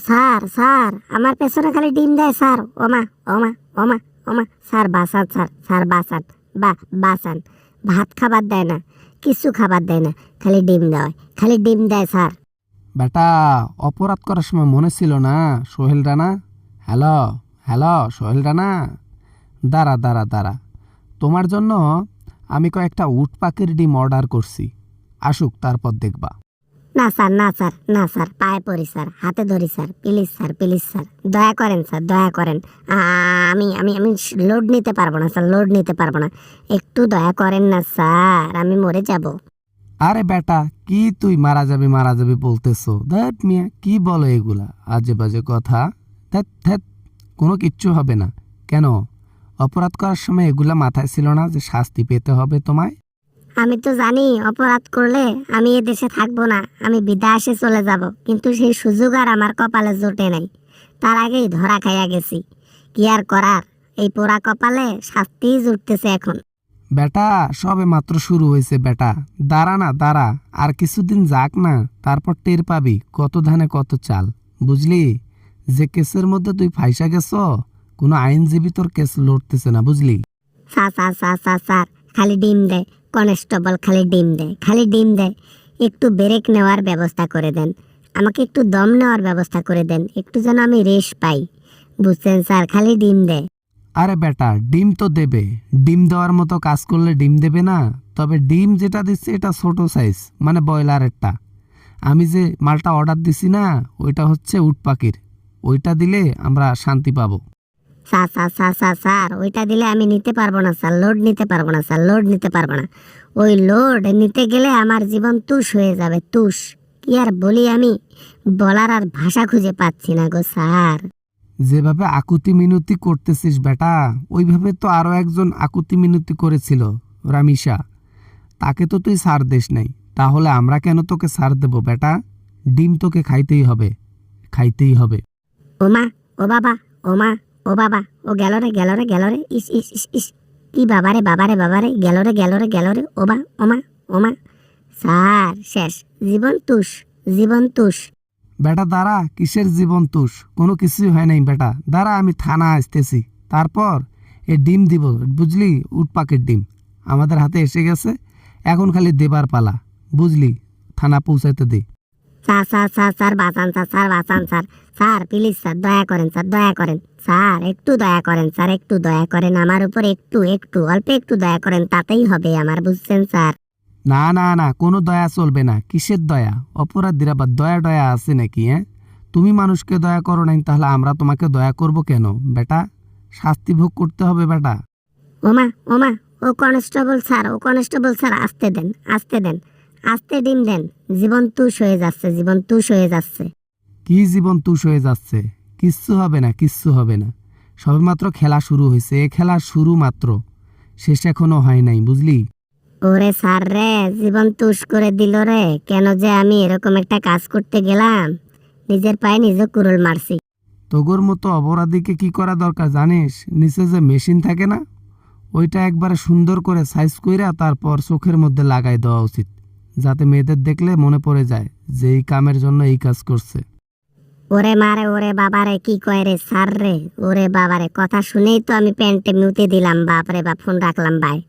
Sir sir আমার পেছনে খালি ডিম দেয় স্যার। ওমা ওমা ওমা ওমা স্যার বাঁচান স্যার, স্যার বাঁচান, বাঁচান। ভাত খাবার দেয় না, কিছু খাবার দেয় না, খালি ডিম দেয়, খালি ডিম দেয় স্যার। বেটা, অপরাধ করার সময় মনে ছিল না সোহেল রানা? হ্যালো হ্যালো সোহেল রানা, দাঁড়া দাঁড়া দাঁড়া, তোমার জন্য আমি কয়েকটা উট পাখির ডিম অর্ডার করছি, আসুক তারপর দেখবা। না স্যার, না স্যার, না স্যার, পায়ে পড়ি স্যার, হাতে ধরি sir, please sir, please sir, দয়া করেন স্যার, দয়া করেন। আমি আমি আমি লোড নিতে পারবো না স্যার, লোড নিতে পারবো না, একটু দয়া করেন না স্যার, আমি মরে যাব। আরে বেটা, কি তুই মারা যাবি বলতেছো? ধ্যাৎ মিয়া, কি বলো এগুলা আজে বাজে কথা? ধ্যাৎ ধ্যাৎ, কোনো কিচ্ছু হবে না। কেন, অপরাধ করার সময় এগুলা মাথায় ছিল না যে শাস্তি পেতে হবে তোমায়? আমি তো জানি অপরাধ করলে আমি এ দেশে থাকবো না, আমি বিদেশে চলে যাব, কিন্তু সেই সুযোগ আর আমার কপালে জোটে নাই। তার আগেই ধরা খাইয়া গেছি, কি আর করার, এই পোড়া কপালে শাস্তিই জুটতেছে এখন। বেটা, সবে মাত্র শুরু হয়েছে বেটা, দাঁড়া না দাঁড়া, আর কিছুদিন যাক না, তারপর টের পাবি কত ধানে কত চাল, বুঝলি? যে কেসের মধ্যে তুই ফাইসা গেছ, কোনো আইনজীবী তোর কেস লড়তেছে না, বুঝলি? Sir sir sir sir sir, খালি ডিম দেয় কনস্টেবল, খালি ডিম দেয়, খালি ডিম দেয়। একটু ব্রেক নেওয়ার ব্যবস্থা করে দেন, আমাকে একটু দম নেওয়ার ব্যবস্থা করে দেন, একটু যেন আমি রেস্ট পাই, বুঝছেন স্যার? খালি ডিম দেয়। আরে বেটা, ডিম তো দেবে, ডিম দেওয়ার মতো কাজ করলে ডিম দেবে না? তবে ডিম যেটা দিচ্ছে এটা ছোট সাইজ, মানে ব্রয়লারেরটা। আমি যে মালটা অর্ডার দিছি না, ওইটা হচ্ছে উট পাখির, ওইটা দিলে আমরা শান্তি পাবো। Sir sir sir sir sir, ওইটা দিলে আমি নিতে পারবো না স্যার, লোড নিতে পারবো না স্যার, লোড নিতে পারবো না। ওই লোড নিতে গেলে আমার জীবন তুষ হয়ে যাবে, তুষ। কি আর বলি, আমি বলার আর ভাষা খুঁজে পাচ্ছি না গো স্যার। যেভাবে আকুতি মিনতি করতেছিস বেটা, ওইভাবে তো আরো একজন আকুতি মিনতি করেছিল, রামিসা। তাকে তো তুই ছাড় দিস নাই, তাহলে আমরা কেন তোকে ছাড় দেব বেটা? ডিম তোকে খাইতেই হবে, খাইতেই হবে। ওমা, ও বাবা, ওমা, ও বাবা, ও গেল রে গেল রে গেল রে, ইস ইস ইস ইস, কি বাবারে বাবারে বাবারে, গেল রে গেল রে গেল রে, ওবা ওমা ওমা। স্যার শেষ, জীবন তুষ, জীবন তুষ। বেটা দাঁড়া, কিসের জীবন তুষ? কোনো কিছুই হয় নাই বেটা, দাঁড়া, আমি থানা আসতেছি, তারপর এ ডিম দিব, বুঝলি? উট পাখির ডিম আমাদের হাতে এসে গেছে, এখন খালি দেবার পালা, বুঝলি? থানা পৌঁছাইতে দে। স্যার স্যার স্যার স্যার বাঁচান স্যার, স্যার বাঁচান স্যার, স্যার প্লিজ স্যার, দয়া করেন স্যার, দয়া করেন স্যার, একটু দয়া করেন স্যার, একটু দয়া করেন আমার উপর, একটু একটু অল্প একটু দয়া করেন, তাতেই হবে আমার, বুঝছেন স্যার? না না না, কোনো দয়া চলবে না। কিসের দয়া? অপরাধীর আবার দয়া টয়া আছে নাকি? হ্যাঁ, তুমি মানুষকে দয়া করো নাই, তাহলে আমরা তোমাকে দয়া করব কেন বেটা? শাস্তি ভোগ করতে হবে বেটা। ওমা ওমা, ও কনস্টেবল স্যার, ও কনস্টেবল স্যার, আসতে দেন, আসতে দেন, আসতে ডিম দেন, জীবন তুষ হয়ে যাচ্ছে, জীবন তুষ হয়ে যাচ্ছে। কি জীবন তুষ হয়ে যাচ্ছে? কিচ্ছু হবে না, কিচ্ছু হবে না, সবেমাত্র খেলা শুরু হয়েছে, এ খেলা শুরু মাত্র, শেষ এখনো হয় নাই, বুঝলি? ওরে স্যার রে, জীবন তুষ করে দিল রে, কেন যে আমি এরকম একটা কাজ করতে গেলাম, নিজের পায়ে নিজে কুড়ুল মারছি। তোগোর মতো অপরাধীকে কি করা দরকার জানিস? নিচে যে মেশিন থাকে না, ওইটা একবারে সুন্দর করে সাইজ কইরা তারপর চোখের মধ্যে লাগাই দেওয়া উচিত, যাতে মেয়েদের দেখলে মনে পড়ে যায় যে এই কামের জন্য এই কাজ করছে। ওরে মারে, ওরে বাবারে, কি কয় রে স্যার রে, ওরে বাবারে, কথা শুনেই তো আমি প্যান্টে মুতে দিলাম, বাপ রে বাপ, ফোন রাখলাম, বাই।